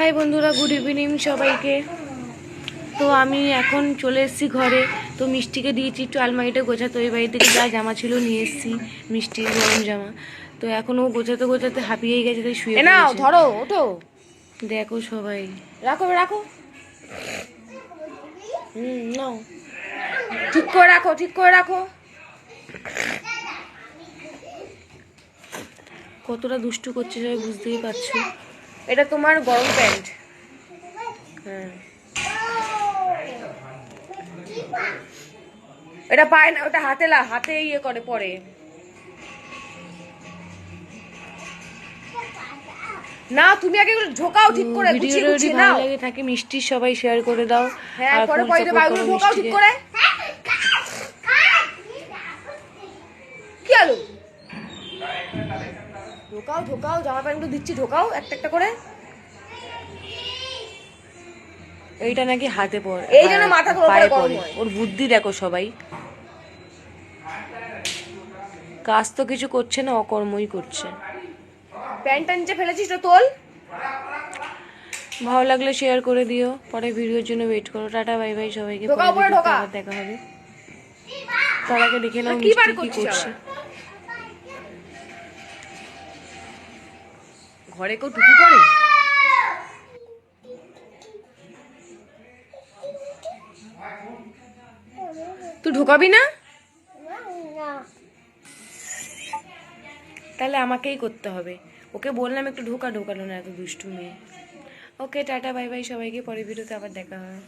High বন্ধুরা, good evening সবাইকে। তো আমি এখন চলে এসেছি ঘরে। তো মিষ্টিকে দিয়েছি একটু আলমারিটা গোছাতে, ওই বাড়ি থেকে যা জামা ছিল নিয়ে এসেছি, মিষ্টির গরম জামা। তো এখন ও গোছাতে গোছাতে হাঁপিয়েই গেছে, তাই শুয়ে নাও পড়েছে। ধরো, ওঠো, দেখো সবাই, রাখো রাখো, নাও, ঠিক করে রাখো, ঠিক করে রাখো। কতটা দুষ্টু করছে সবাই বুঝতেই পারছো। এটা তোমার গরম প্যান্ট। হ্যাঁ, এটা পায় না, ওটা হাতে ইয়ে করে পরে। না তুমি আগে এগুলো ঢোকাও ঠিক করে, গুছিয়ে ভিডিওটা যদি গুছিয়ে ভালো নাও। লাগে থাকে মিষ্টি সবাই শেয়ার করে দাও। হ্যাঁ, আর পরে ফুল পরে সাপোর্ট এগুলো করো ঢোকাও ঠিক মিষ্টিকে। করে। কি আলো ঢোকাও ঢোকাও, জামা প্যান্টগুলো দিচ্ছি, ঢোকাও একটা একটা করে। এইটা নাকি হাতে পড়ে, এই জন্য মাথা তোর উপরে পায়ে গরম পড়ে। হয়। ওর বুদ্ধি দেখো সবাই, কাজ তো কিছু করছে না, অকর্মই করছে। প্যান্টটা নিচে ফেলেছিস তো, তোল। ভালো লাগলে শেয়ার করে দিও, পরে ভিডিওর জন্য ওয়েট করো। টাটা বাই বাই সবাইকে, ঢোকা, পরে উপরে ভিডিওতে ঢোকা। আবার দেখা হবে। তার আগে দেখে নাও কি বার মিষ্টি কি করছিস করছে। আবার? ঘরে কেউ টুপি পরে? তুই ঢোকাবি না? তাহলে আমাকেই করতে হবে। ওকে বললাম একটু ঢোকালো না, এত দুষ্টু মেয়ে। ওকে টাটা বাই বাই সবাইকে, পরে ভিডিওতে আবার দেখা হবে।